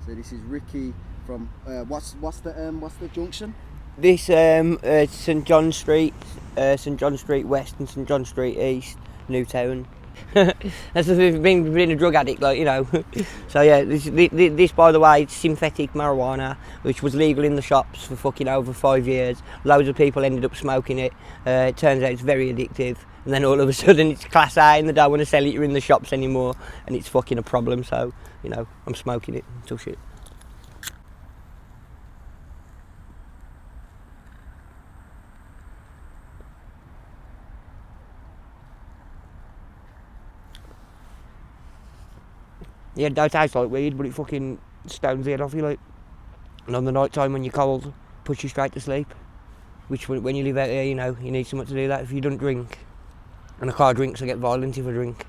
So this is Rikki from what's the junction? This St John Street, St John Street West and St John Street East, Newtown. That's the thing, being a drug addict, like, you know. So yeah, this by the way, synthetic marijuana, which was legal in the shops for fucking over 5 years. Loads of people ended up smoking it. It turns out it's very addictive, and then all of a sudden it's class A and they don't want to sell it in the shops anymore, and it's fucking a problem. So, you know, I'm smoking it until shit. Yeah, it don't taste like weed, but it fucking stones the head off you, like. And on the night time when you're cold, puts you straight to sleep. Which, when you live out here, you know, you need something to do that. If you don't drink, and I can't drink, so I get violent if I drink.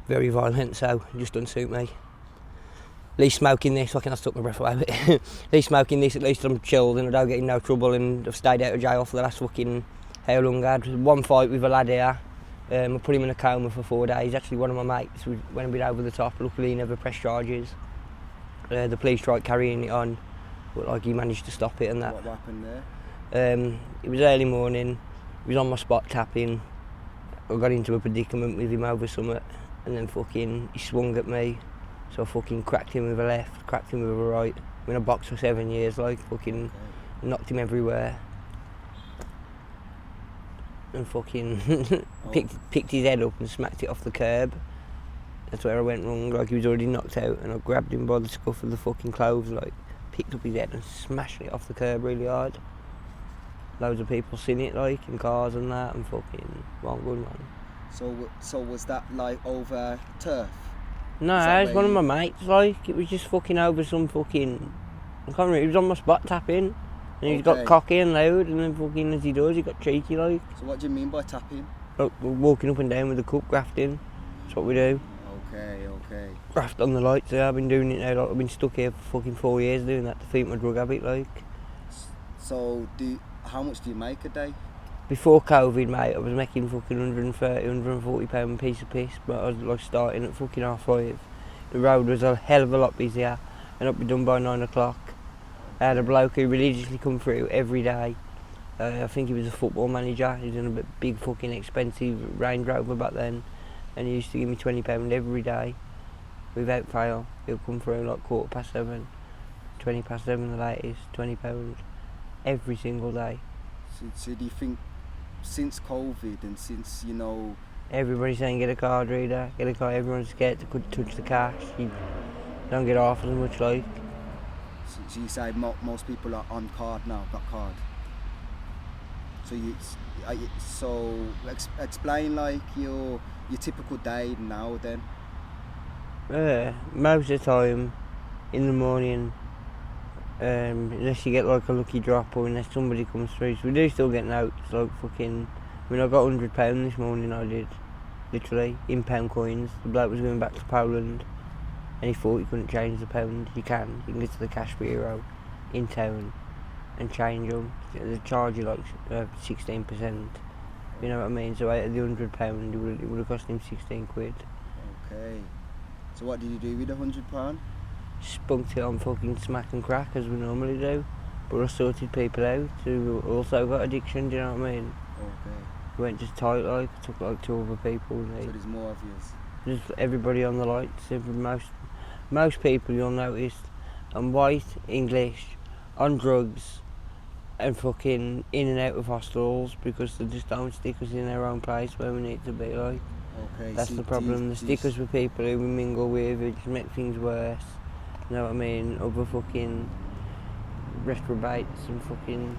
Very violent, so it just doesn't suit me. At least smoking this, fucking, I took my breath away with it. At least smoking this, at least I'm chilled and I don't get in no trouble, and I've stayed out of jail for the last fucking how long I had. One fight with a lad here. I put him in a coma for 4 days. Actually, one of my mates went a bit over the top. Luckily, he never pressed charges. The police tried carrying it on, but like he managed to stop it and that. What happened there? It was early morning. He was on my spot tapping. I got into a predicament with him over something, and then fucking he swung at me. So I fucking cracked him with a left, cracked him with a right. I'm in a box for 7 years, like fucking knocked him everywhere. And fucking picked his head up and smacked it off the curb. That's where I went wrong, like he was already knocked out, and I grabbed him by the scuff of the fucking clothes, like picked up his head and smashed it off the curb really hard. Loads of people seen it, like in cars and that, and fucking one good man. So was that like over turf? No, it was one of my mates, like it was just fucking over some fucking, I can't remember, he was on my spot tapping. And he's got cocky and loud, and then fucking as he does, he got cheeky like. So what do you mean by tapping? Look, we're walking up and down with the cup, grafting. That's what we do. Okay. Graft on the lights, yeah, I've been doing it now, like, I've been stuck here for fucking 4 years doing that to feed my drug habit, like. So how much do you make a day? Before COVID, mate, I was making fucking 130, 140 pound a piece of piss, but I was like starting at fucking 5:30. The road was a hell of a lot busier, and I'd be done by 9 o'clock. I had a bloke who religiously come through every day. I think he was a football manager. He was in a big fucking expensive Range Rover back then, and he used to give me £20 every day, without fail. He'll come through like 7:15, 7:20 the latest, £20 every single day. So do you think since COVID and since, you know, everybody's saying get a card reader, get a card, everyone's scared to touch the cash. You don't get off as much, like. So you say most people are on card now, got card. So explain like your typical day now then. Most of the time, in the morning, unless you get like a lucky drop or unless somebody comes through. So we do still get notes, like fucking, I mean I got £100 this morning, I did, literally, in pound coins. The bloke was going back to Poland, and he thought he couldn't change the pound. You can get to the cash bureau in town and change them. They charge you like 16%, you know what I mean? So out of the £100, it would have cost him 16 quid. Okay. So what did you do with the £100? Spunked it on fucking smack and crack as we normally do, but I sorted people out who also got addiction, do you know what I mean? Okay. We went just tight, like, I took like 2 other people. So there's more of yours? Just everybody on the lights, most people you'll notice are white, English, on drugs, and fucking in and out of hostels because they just don't stick us in their own place where we need to be, like. Okay. That's the problem, they stick us with people who we mingle with, who just make things worse. You know what I mean? Other fucking reprobates and fucking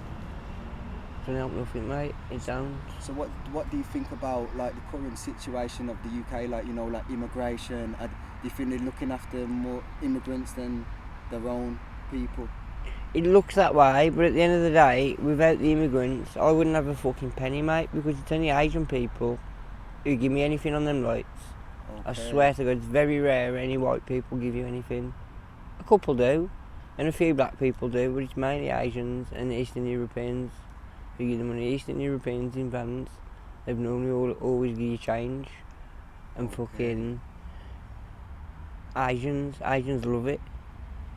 don't help nothing, mate. It sounds. So what do you think about like the current situation of the UK? Like, you know, like immigration. Do you think they're looking after more immigrants than their own people? It looks that way, but at the end of the day, without the immigrants, I wouldn't have a fucking penny, mate. Because it's only Asian people who give me anything on them lights. Okay. I swear to God, it's very rare any white people give you anything. A couple do, and a few black people do, but it's mainly Asians and Eastern Europeans who give the money. Eastern Europeans in vans, they've normally always give you change, and fucking Asians love it.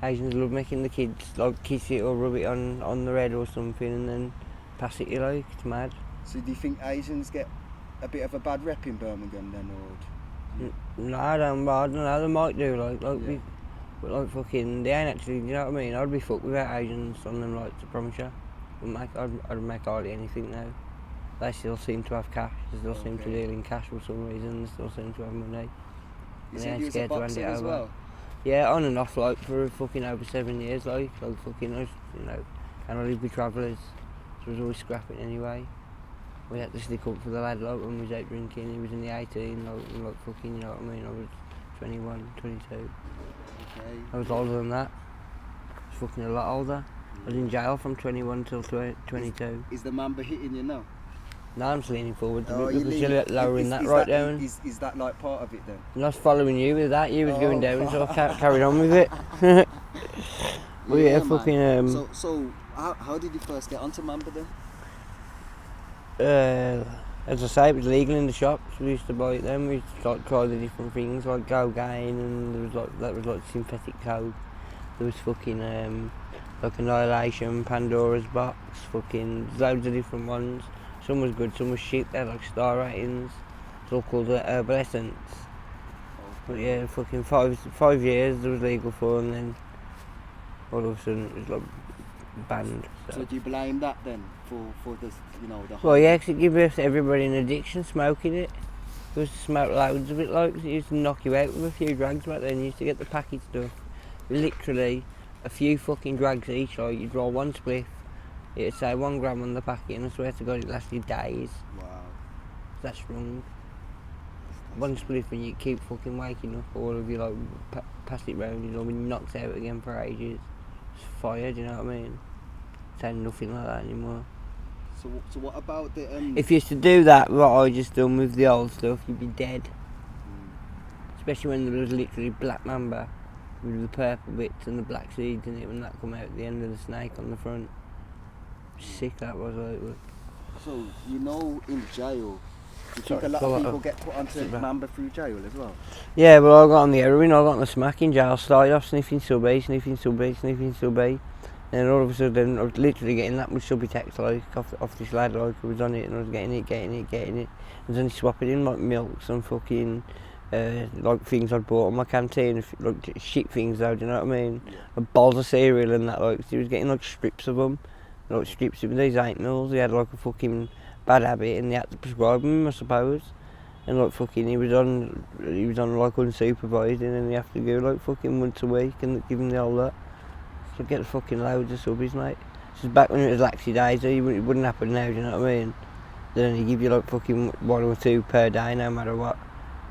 Asians love making the kids like kiss it or rub it on the red or something and then pass it you like. It's mad. So do you think Asians get a bit of a bad rep in Birmingham then, or? No, I don't know. They might do Yeah. but like fucking, they ain't actually. You know what I mean? I'd be fucked without Asians on them lights. I promise you. I'd make hardly anything now. They still seem to have cash. They still seem to deal in cash for some reason. They still seem to have money. You They said ain't you was a scared to hand boxer it as over. well? Yeah, on and off like for fucking over 7 years. Like fucking us, you know. And I'd be travellers. So I was always scrapping anyway. We had to stick up for the lad like when we was out drinking. He was in the 18, like fucking, you know what I mean? I was 21, 22. Okay. I was older than that. I was fucking a lot older. I was in jail from 21 till 22. Is the Mamba hitting you now? Now I'm just leaning forward a Oh, bit you because lean- you're lowering is- that is right that, down. Is that like part of it then? And I was following you with that. You was going down, so I Oh. carried on with it. But yeah, man. fucking. So how did you first get onto Mamba then? As I say, it was legal in the shops. We used to buy it then. We used to like, try the different things like cocaine, and there was like synthetic coke. There was fucking like Annihilation, Pandora's Box, fucking loads of different ones. Some was good, some was shit. They had like star ratings. It's all called Herbal Essence. But yeah, fucking 5 years there was legal for, and then all of a sudden it was like banned. So do you blame that then for this, you know, the Well, yeah, 'cause it gives everybody an addiction, smoking it. It used to smoke loads of it, like, 'cause it used to knock you out with a few drags back then. You used to get the package stuff. Literally, a few fucking drags each, like, you'd roll one spliff, it'd say 1 gram on the packet, and I swear to God, it lasted days. Wow. That's wrong. One spliff and you keep fucking waking up, all of you, like, pass it round, you know, when you're knocked out again for ages. It's fire, do you know what I mean? It ain't nothing like that anymore. So what about the If you used to do that, what I just done with the old stuff, you'd be dead. Especially when there was literally black Mamba with the purple bits and the black seeds in it when that come out at the end of the snake on the front. Sick that was. Like. So you know, in jail, do you think Sorry, a lot go of on. people get put onto Sit back. Mamba through jail as well? Yeah, well I got on the heroin, I got on the smack in jail, started off sniffing subby, and all of a sudden I was literally getting that much subby text like off this lad like who was on it, and I was getting it. And then he swapping in like milk, some fucking like things I'd bought on my canteen, like shit things though, do you know what I mean? Yeah. Like bowls of cereal and that, like he was getting like strips of them, like strips of these 8 mils. He had like a fucking bad habit and they had to prescribe him, I suppose. And like fucking he was on like unsupervised, and then he have to go like fucking once a week and give him the whole lot. So get fucking loads of subbies, mate. This is back when it was laxy days, it wouldn't happen now, do you know what I mean? Then he give you like fucking 1 or 2 per day, no matter what.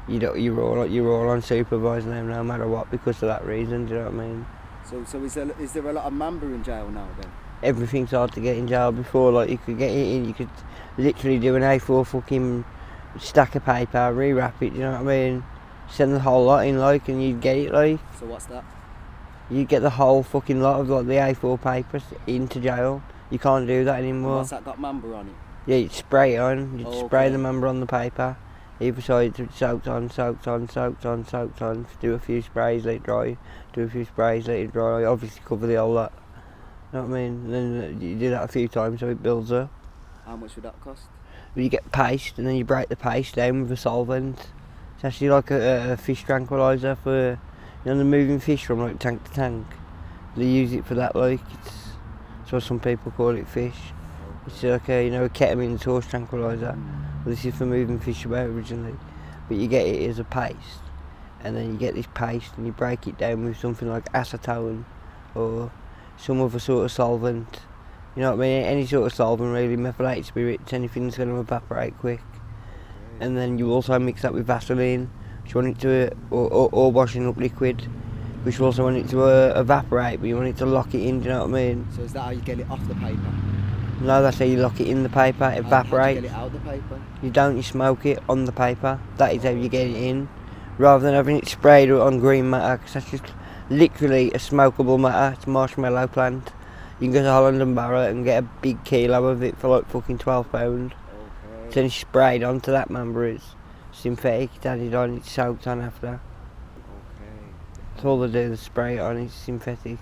You're all unsupervised now, no matter what, because of that reason, do you know what I mean? So is there a lot of Mamba in jail now then? Everything's hard to get in jail. Before, like, you could get it in, you could literally do an A4 fucking stack of paper, rewrap it, do you know what I mean? Send the whole lot in, like, and you'd get it, like. So what's that? You get the whole fucking lot of, like, the A4 papers into jail. You can't do that And anymore. what's that got Mamba on it? Yeah, you'd spray it on, you'd Oh, spray okay. the Mamba on the paper. Either side, soaked on, do a few sprays, let it dry, obviously cover the whole lot. You know what I mean? And then you do that a few times so it builds up. How much would that cost? But you get paste and then you break the paste down with a solvent. It's actually like a fish tranquiliser for, you know, the moving fish from like tank to tank. They use it for that, like, that's why some people call it fish. It's like a ketamine horse tranquiliser. Well, this is for moving fish about originally, but you get it as a paste, and then you get this paste and you break it down with something like acetone or some other sort of solvent. You know what I mean? Any sort of solvent really, methylated spirits, anything that's going to evaporate quick. And then you also mix that with Vaseline, which you want it to, or washing up liquid, which you also want it to evaporate, but you want it to lock it in. Do you know what I mean? So is that how you get it off the paper? No, that's how you lock it in the paper, it How do evaporates. you get it out of the paper? You don't, you smoke it on the paper. That is how you get it in. Rather than having it sprayed on green matter, because that's just literally a smokable matter. It's a marshmallow plant. You can go to Holland and Barrett and get a big kilo of it for like fucking £12. Okay. Then it's sprayed onto that Mamba. It's synthetic, it's added on, it's soaked on after. Okay. That's all they do, they spray it on, it's synthetic.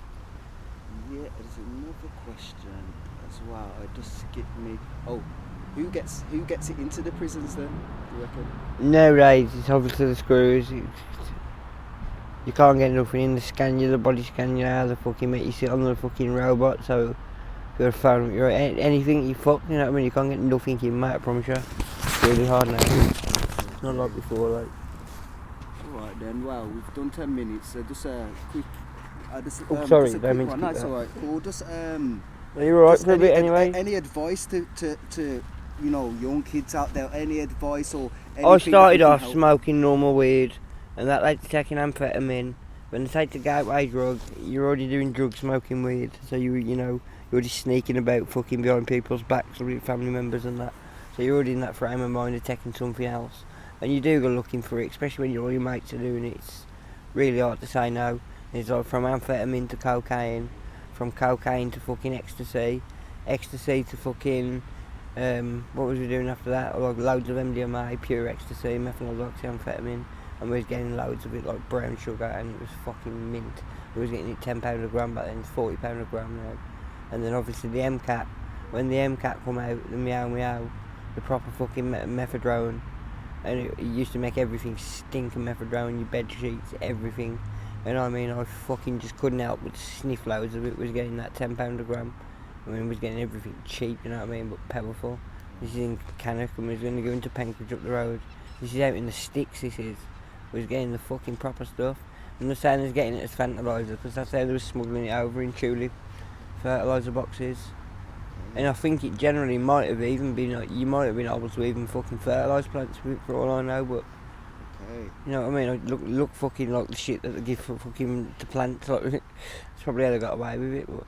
Yeah, there's another question as well. I just skipped me. Oh, who gets it into the prisons then? Do you reckon? Nowadays, it's obviously the screws. You can't get nothing in. They scan you, the body scan you out, they fucking make you sit on the fucking robot, so you're a phone, you're anything you fuck, you know what I mean? You can't get nothing in, mate, I promise you. It's really hard now. Not like before, like. Alright then, well, we've done 10 minutes, so just a quick... sorry, just a don't quick mean to one. keep That's that. alright. Cool, just Are you alright for a bit anyway? Any advice to you know, young kids out there? Any advice or anything? I started that off help? smoking normal weed, and that led to taking amphetamine. When they take the gateway drug, you're already doing drug smoking weed, so you're already sneaking about fucking behind people's backs or your family members and that. So you're already in that frame of mind of taking something else. And you do go looking for it, especially when all your mates are doing it. It's really hard to say no. It's like from amphetamine to cocaine, from cocaine to fucking ecstasy to fucking, what was we doing after that? Like loads of MDMA, pure ecstasy, methyl-oxyamphetamine, and we was getting loads of it like brown sugar, and it was fucking mint. We was getting it £10 a gram back then, it's £40 a gram now. And then obviously the MCAT, when the MCAT come out, the meow, the proper fucking methadone, and it used to make everything stink of methadone, your bed sheets, everything. And I mean, I fucking just couldn't help but sniff loads of it. Was getting that £10 a gram. I mean, was getting everything cheap, you know what I mean, but powerful. This is in Cannock, and we was going to go into Penkridge up the road. This is out in the sticks, this is. We was getting the fucking proper stuff. I'm not saying I was getting it as fertiliser, because that's how they was smuggling it over in tulip fertiliser boxes. And I think it generally might have even been, like, you might have been able to even fucking fertilise plants with it for all I know, but you know what I mean? Like, look fucking like the shit that they give for fucking the plants. Like, it's probably how they got away with it. But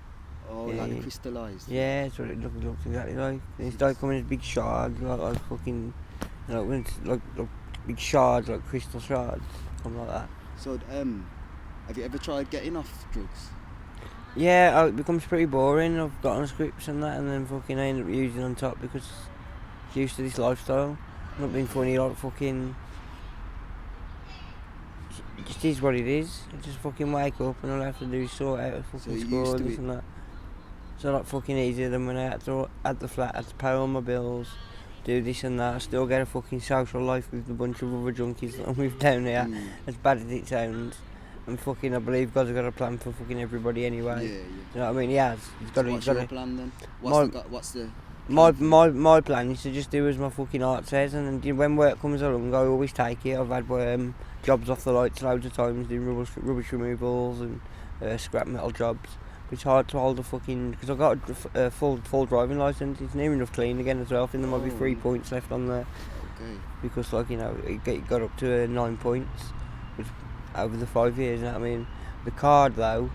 oh, yeah, like crystallised. Yeah, that's what it looks exactly like. And it's like coming in big shards, like fucking, you know, when it's like big shards, like crystal shards, something like that. So, have you ever tried getting off drugs? Yeah, it becomes pretty boring. I've got on scripts and that, and then fucking I end up using on top because it's used to this lifestyle. Not being funny, like fucking. It just is what it is. I just fucking wake up and all I have to do is sort out a fucking school and this and that. It's a lot fucking easier than when I had to at the flat, I had to pay all my bills, do this and that. I still get a fucking social life with a bunch of other junkies that I'm with down here, as bad as it sounds. And fucking, I believe God's got a plan for fucking everybody anyway. Yeah. You know what I mean? He has. So what's your plan then? What's the my plan is to just do as my fucking heart says, and then when work comes along, I always take it. I've had jobs off the lights loads of times, doing rubbish removals and scrap metal jobs. It's hard to hold a fucking, because I've got a full driving licence. It's near enough clean again as well. I think there might be 3 points left on there. Okay. Because like, you know, it got up to 9 points, which over the 5 years. You know what I mean? The card though,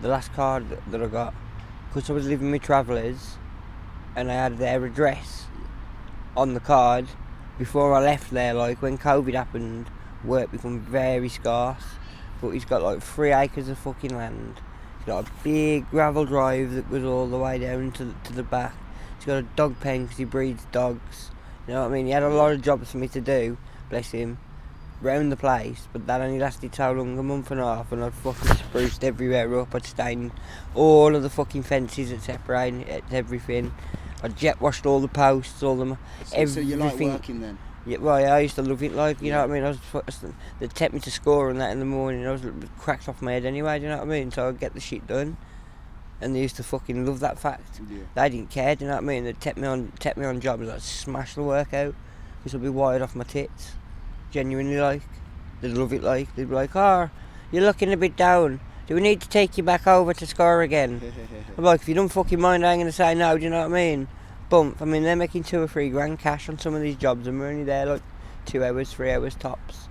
the last card that I got, because I was living with travellers, and I had their address on the card before I left there. Like when COVID happened, work became very scarce. But he's got like 3 acres of fucking land. He's got a big gravel drive that goes all the way down to the back. He's got a dog pen because he breeds dogs. You know what I mean? He had a lot of jobs for me to do, bless him, round the place, but that only lasted so long, a month and a half, and I'd fucking spruced everywhere up. I'd stained all of the fucking fences that separated everything. I'd jet washed all the posts, all the everything. So you like working then? Yeah, well, yeah, I used to love it, like, you know what I mean? They'd take me to score and that in the morning. I was cracked off my head anyway, do you know what I mean? So I'd get the shit done, and they used to fucking love that fact. Yeah. They didn't care, do you know what I mean? They'd take me on jobs, I'd smash the work out, because I'd be wired off my tits, genuinely, like. They'd love it, like. They'd be like, oh, you're looking a bit down. Do we need to take you back over to score again? I'm like, if you don't fucking mind, I ain't going to say no, do you know what I mean? Bump. I mean, they're making 2 or 3 grand cash on some of these jobs, and we're only there like 2 hours, 3 hours tops,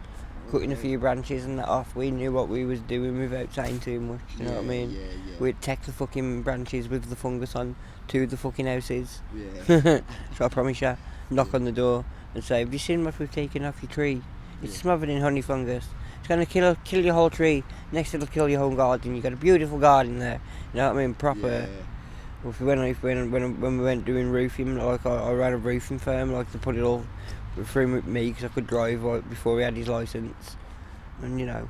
cutting a few branches and that off. We knew what we was doing without saying too much, you know what I mean? Yeah. We'd take the fucking branches with the fungus on to the fucking houses. Yeah. So I promise you, knock on the door and say, have you seen what we've taken off your tree? It's smothered in honey fungus. It's going to kill your whole tree. Next it'll kill your whole garden. You've got a beautiful garden there. You know what I mean? Proper. Yeah. When we went doing roofing, like I ran a roofing firm, like to put it all through with me because I could drive before he had his licence, and you know,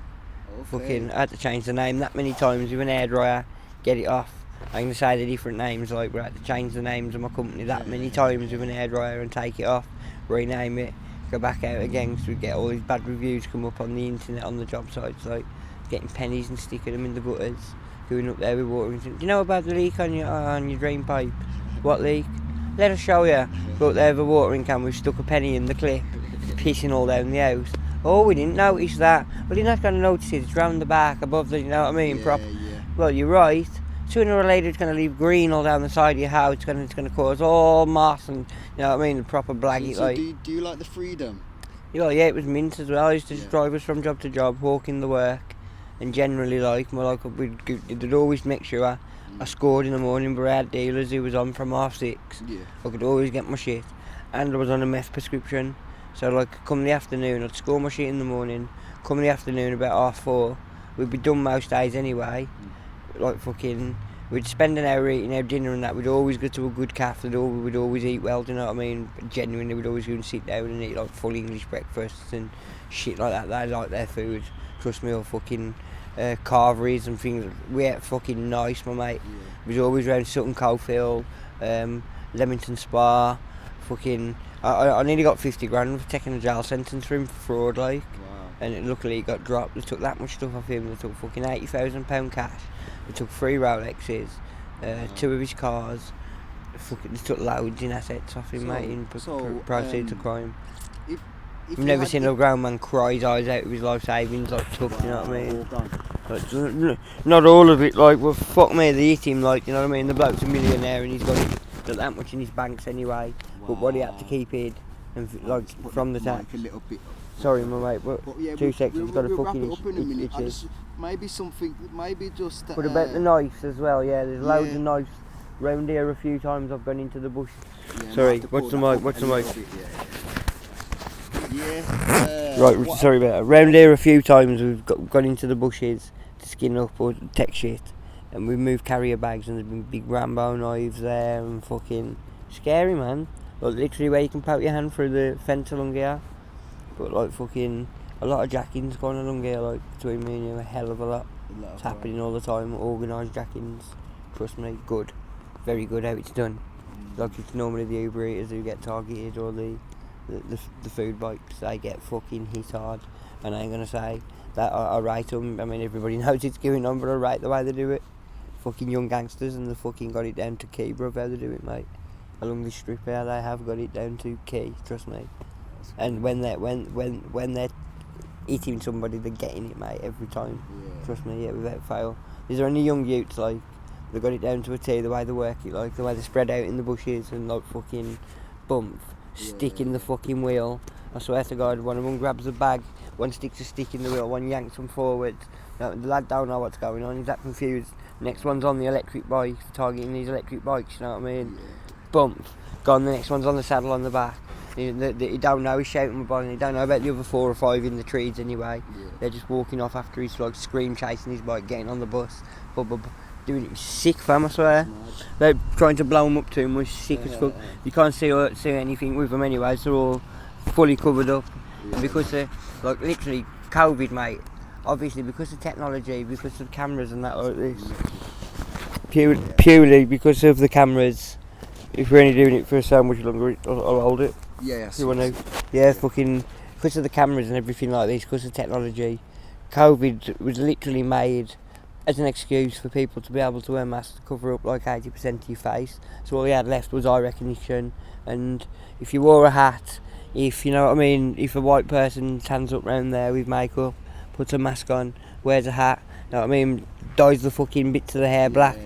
Fucking, I had to change the name that many times with an hairdryer, get it off. I'm going to say the different names, like, but I had to change the names of my company that many times with an hairdryer and take it off, rename it, go back out again, because we get all these bad reviews come up on the internet, on the job sites, like getting pennies and sticking them in the gutters, going up there with water and saying, do you know about the leak on your drain pipe? What leak? Let us show you. Go up there with a watering can, we've stuck a penny in the clip, pissing all down the house. Oh, we didn't notice that. Well, you're not going to notice it, it's round the back, above the, you know what I mean? Well, you're right. Sooner or later it's going to leave green all down the side of your house. It's going to cause all moss and, you know what I mean, the proper blaggy. So do you like the freedom? Yeah, it was mint as well. I used to just drive us from job to job, walking the work, and generally we'd always make sure I scored in the morning, but I had dealers who was on from 6:30. Yeah. I could always get my shit, and I was on a meth prescription. So like, come the afternoon, I'd score my shit in the morning. Come the afternoon about 4:30, we'd be done most days anyway. Like fucking, we'd spend an hour eating our dinner and that. We'd always go to a good cafe. We'd always eat well. Do you know what I mean? Genuinely, we'd always go and sit down and eat like full English breakfasts and shit like that. They like their food. Trust me, or fucking carveries and things. We ate fucking nice, my mate. Yeah. We was always around Sutton Coldfield, Leamington Spa. Fucking, I nearly got 50 grand for taking a jail sentence for him for fraud, like. Wow. And luckily it got dropped. They took that much stuff off him. They took fucking £80,000 cash. They took 3 Rolexes, 2 of his cars. Fucking, they took loads in assets off him, mate, in proceeds of crime. If I've never seen a grown man cry his eyes out with his life savings, like, tough, you know what I mean? Like, not all of it, like, well, fuck me, they hit him, like, you know what I mean? The bloke's a millionaire and he's got that much in his banks anyway. But what he had to keep hid, and like, from the tax. A little bit. Sorry, my mate, but yeah, 2 seconds, got a we'll fucking wrap it up in a minute. itches. Maybe just. What about the knives as well? Yeah, there's loads of knives round here. A few times I've gone into the bush. Yeah, Sorry, what's the mic? What's the mic? Right. Sorry about that. Round here a few times we've gone into the bushes to skin up or tech shit, and we've moved carrier bags and there's been big Rambo knives there and fucking scary, man. Like literally where you can poke your hand through the fence along here. But like fucking a lot of jackings going along here, like between me and you, a hell of a lot. It's happening all the time, organised jackings. Trust me, good. Very good how it's done. Like it's normally the Uber Eaters who get targeted, or the food bikes, they get fucking hit hard. And I ain't gonna say that I rate them. I mean, everybody knows it's going on, but I rate the way they do it. Fucking young gangsters, and they fucking got it down to key, bruv, how they do it, mate. Along the strip here, they have got it down to key, trust me. And when they're eating somebody, they're getting it, mate, every time. Yeah. Trust me, yeah, without fail. These are only young youths, like, they got it down to a T, the way they work it, like, the way they spread out in the bushes and, like, fucking bump, stick in the fucking wheel. I swear to God, one of them grabs a bag, one sticks a stick in the wheel, one yanks them forwards. Now, the lad don't know what's going on, he's that confused. Next one's on the electric bike, targeting these electric bikes, you know what I mean? Yeah. Bump, gone, the next one's on the saddle on the back. He don't know, he's shouting about it, he don't know about the other 4 or 5 in the trees anyway. Yeah. They're just walking off after he's like scream chasing his bike, getting on the bus, doing it sick, fam, I swear. They're trying to blow him up too much, sick as fuck. You can't see anything with them anyway, so they're all fully covered up. And because of, like, literally COVID, mate, obviously because of technology, because of cameras and that like this, purely because of the cameras, if we're only doing it for so much longer, I'll hold it. Yes. You want to? Yeah, fucking, because of the cameras and everything like this, because of technology, COVID was literally made as an excuse for people to be able to wear masks to cover up like 80% of your face. So all you had left was eye recognition, and if you wore a hat, if you know what I mean, if a white person stands up round there with makeup, puts a mask on, wears a hat, you know what I mean, dyes the fucking bits of the hair black,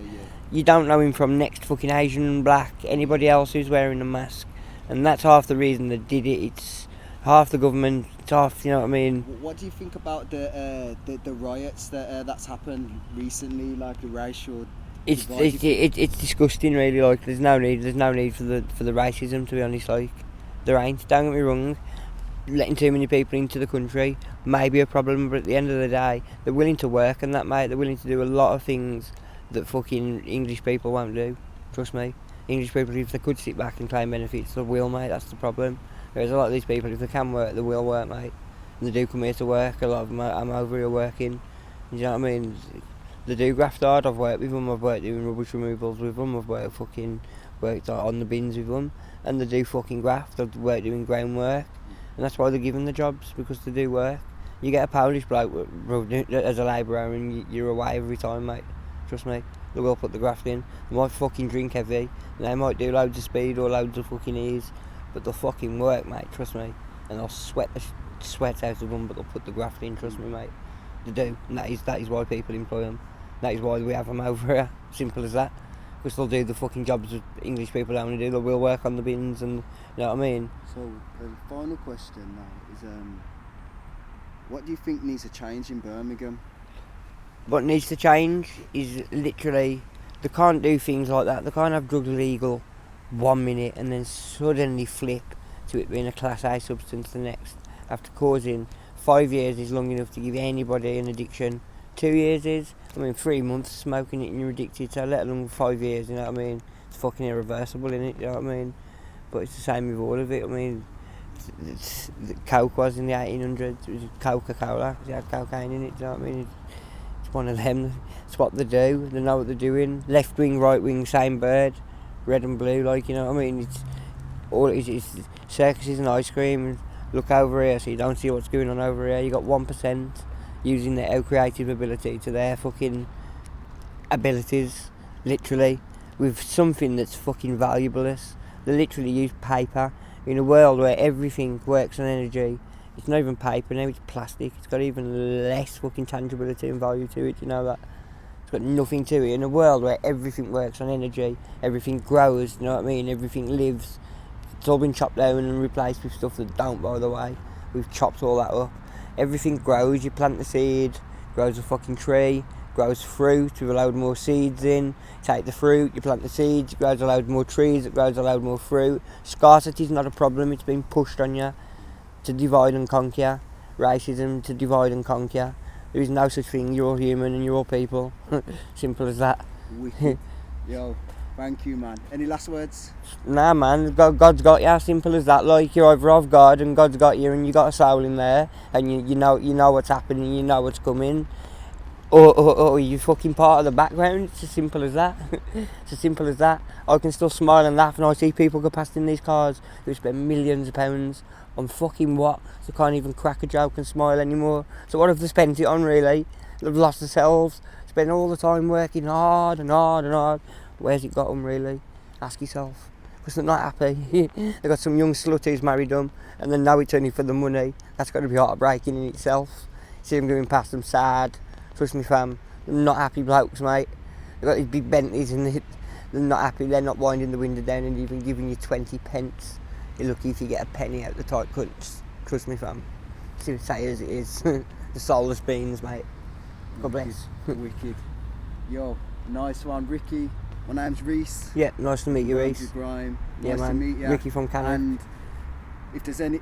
you don't know him from next fucking Asian black, anybody else who's wearing a mask. And that's half the reason they did it. It's half the government, it's half, you know what I mean. What do you think about the riots that's happened recently, like the racial? It's disgusting, really. Like there's no need for the racism, to be honest. Like there ain't. Don't get me wrong. Letting too many people into the country may be a problem, but at the end of the day, they're willing to work and that, mate. They're willing to do a lot of things that fucking English people won't do. Trust me. English people, if they could sit back and claim benefits, they will, mate. That's the problem. Whereas a lot of these people, if they can work, they will work, mate. And they do come here to work. A lot of them I'm over here working. You know what I mean? They do graft hard. I've worked with them. I've worked doing rubbish removals with them. I've worked on the bins with them, and they do fucking graft. I've worked doing groundwork, and that's why they're given the jobs, because they do work. You get a Polish bloke as a labourer, and you're away every time, mate. Trust me. They will put the graft in. They might fucking drink heavy, and they might do loads of speed or loads of fucking ease, but they'll fucking work, mate. Trust me. And they'll sweat out of them, but they'll put the graft in. Trust me, mate. They do, and that is why people employ them. That is why we have them over here. Simple as that. Because they'll do the fucking jobs that English people don't want to do. They will work on the bins, and you know what I mean. So the final question now is, what do you think needs to change in Birmingham? What needs to change is literally, they can't do things like that. They can't have drugs legal 1 minute and then suddenly flip to it being a Class A substance the next, after causing 5 years is long enough to give anybody an addiction. 2 years is, 3 months smoking it and you're addicted, so let alone 5 years, you know what I mean? It's fucking irreversible, innit, you know what I mean? But it's the same with all of it. Coke was in the 1800s, it was Coca-Cola, it had cocaine in it, you know what I mean? It's one of them, it's what they do, they know what they're doing. Left wing, right wing, same bird, red and blue, you know what I mean? It's circuses and ice cream, and look over here so you don't see what's going on over here. You got 1% using their creative ability to their fucking abilities, literally, with something that's fucking valuableless. They literally use paper in a world where everything works on energy. It's not even paper now, it's plastic. It's got even less fucking tangibility and value to it, you know that? It's got nothing to it. In a world where everything works on energy, everything grows, you know what I mean? Everything lives. It's all been chopped down and replaced with stuff that don't, by the way. We've chopped all that up. Everything grows. You plant the seed, grows a fucking tree, grows fruit with a load more seeds in. Take the fruit, you plant the seeds, it grows a load more trees, it grows a load more fruit. Scarcity is not a problem, it's been pushed on you to divide and conquer. Racism, to divide and conquer. There is no such thing, you're all human and you're all people. Simple as that. Wicked. Yo, thank you, man. Any last words? Nah, man, God's got you, simple as that. You're either of God and God's got you and you got a soul in there and you know what's happening, you know what's coming. Or you're fucking part of the background. It's as simple as that. It's as simple as that. I can still smile and laugh and I see people go past in these cars who spend millions of pounds on fucking what? They can't even crack a joke and smile anymore. So what have they spent it on, really? They've lost themselves, spend all the time working hard and hard and hard. Where's it got them, really? Ask yourself. Because they're not happy. They've got some young slut who's married them and then now it's only for the money. That's got to be heartbreaking in itself. See them going past them sad. Trust me, fam, they're not happy blokes, mate. They've got these big Bentleys and they're not happy. They're not winding the window down and even giving you 20 pence. You're lucky if you get a penny out the tight cunts. Trust me, fam. Say it as it is. The soulless beans, mate. God bless. Wicked. Yo, nice one, Ricky. My name's Reese. Yeah, nice to meet you, Reese. Grime. Yeah, nice man. to meet you. Ricky from Canada. And if there's any,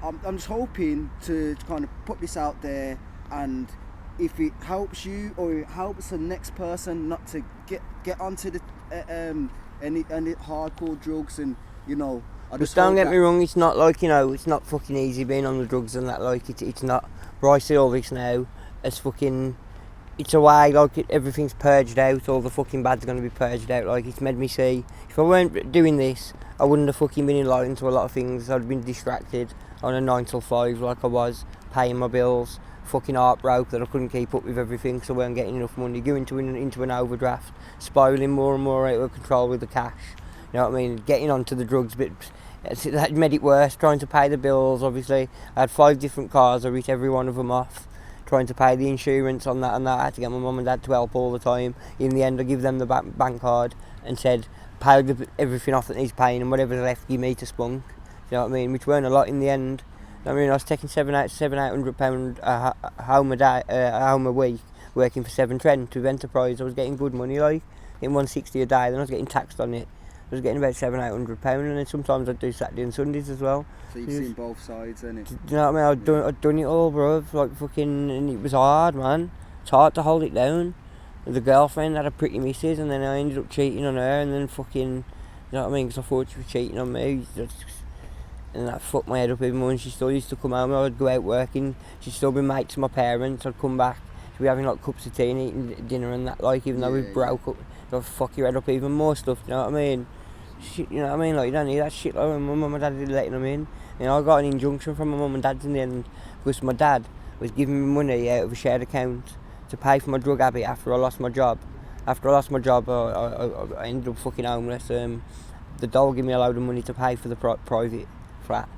I'm just hoping to kind of put this out there, and if it helps you or it helps the next person not to get onto the any hardcore drugs, and I just don't get me wrong, it's not it's not fucking easy being on the drugs and that, it's not. But I see all this now as fucking, it's a way, everything's purged out, all the fucking bad's gonna be purged out, it's made me see, if I weren't doing this, I wouldn't have fucking been enlightened to a lot of things. I'd have been distracted on a 9 till 5 like I was, paying my bills, fucking heart broke that I couldn't keep up with everything because I weren't getting enough money, going into an overdraft, spiralling more and more out of control with the cash, you know what I mean, getting onto the drugs, but that made it worse, trying to pay the bills. Obviously I had 5 different cars, I wrote every one of them off, trying to pay the insurance on that and that. I had to get my mum and dad to help all the time. In the end I give them the bank card and said pay everything off that needs paying and whatever's left give me to spunk, you know what I mean, which weren't a lot in the end. I mean, I was taking £700-800 home a week, working for Severn Trent with Enterprise. I was getting good money, in 160 a day. Then I was getting taxed on it. I was getting about £700-800, and then sometimes I'd do Saturday and Sundays as well. So you've seen both sides, innit? Do you know what I mean? I'd done it all, bro. And it was hard, man. It's hard to hold it down. The girlfriend had a pretty missus, and then I ended up cheating on her, and then fucking, you know what I mean? Because I thought she was cheating on me. And that fucked my head up even more, and she still used to come home. I'd go out working, she'd still be mates to my parents. I'd come back, to be having like cups of tea and eating dinner and that, like, even though Yeah, we've broke up, they'll fuck your head up even more stuff, you know what I mean? Shit, you know what I mean? Like, you don't need that shit, like, when my mum and dad did letting them in. You know, I got an injunction from my mum and dad's in the end because my dad was giving me money out of a shared account to pay for my drug habit after I lost my job. After I lost my job, I ended up fucking homeless. The dole gave me a load of money to pay for the private flat,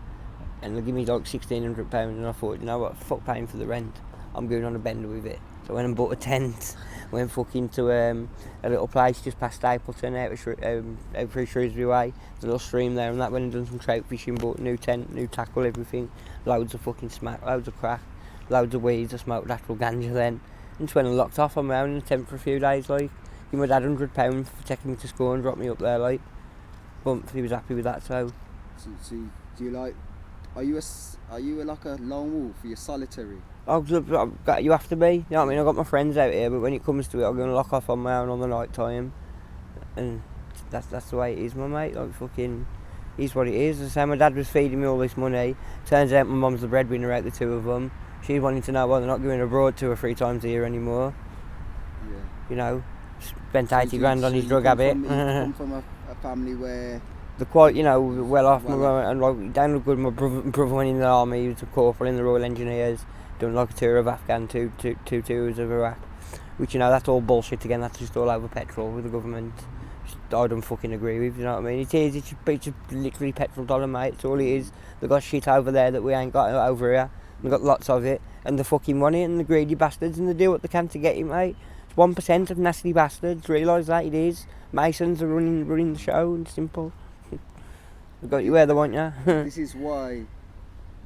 and they give me like £1,600, and I thought, you know what, fuck paying for the rent, I'm going on a bender with it. So I went and bought a tent, went fucking to a little place just past Stapleton, out through Shrewsbury Way, there's a little stream there, and that went and done some trout fishing, bought a new tent, new tackle, everything, loads of fucking smack, loads of crack, loads of weeds. I smoked actual ganja then, and just went and locked off on my own in the tent for a few days, like, give my dad £100 for taking me to school and dropped me up there, like, but he was happy with that, so. So do you like? Are you like a lone wolf? Are you solitary? You have to be. You know what I mean? I've got my friends out here, but when it comes to it, I'm going to lock off on my own on the night time, and that's the way it is, my mate. Like, fucking, is what it is. As I say, my dad was feeding me all this money. Turns out my mum's the breadwinner out the two of them. She's wanting to know why they're not going abroad 2 or 3 times a year anymore. Yeah. You know, spent 80 grand on his drug habit. You come from a family where They're quite, you know, well off, Well and like, down look good. My brother went in the army. He was a corporal in the Royal Engineers, done like a tour of Afghan, two tours of Iraq, which, you know, that's all bullshit again. That's just all over petrol with the government. I don't fucking agree with, you know what I mean? It's just literally petrol dollar, mate. It's all it is. They've got shit over there that we ain't got over here. We've got lots of it, and they fucking want it, and the greedy bastards, and they do what they can to get it, mate. It's 1% of nasty bastards. Realise that it is. Masons are running the show, and simple. They've got you where they want you. this is why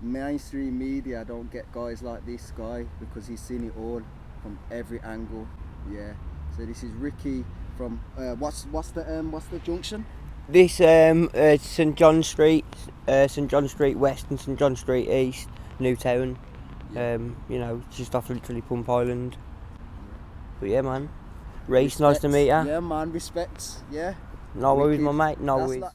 mainstream media don't get guys like this guy, because he's seen it all from every angle. Yeah. So this is Rikki from what's the junction? This St John Street, St John Street West and St John Street East, Newtown. You know, just off literally Pump Island. But yeah, man. Reese, nice to meet ya. Yeah, man. Respects. Yeah. No worries, Rikki, my mate. No that's worries. like-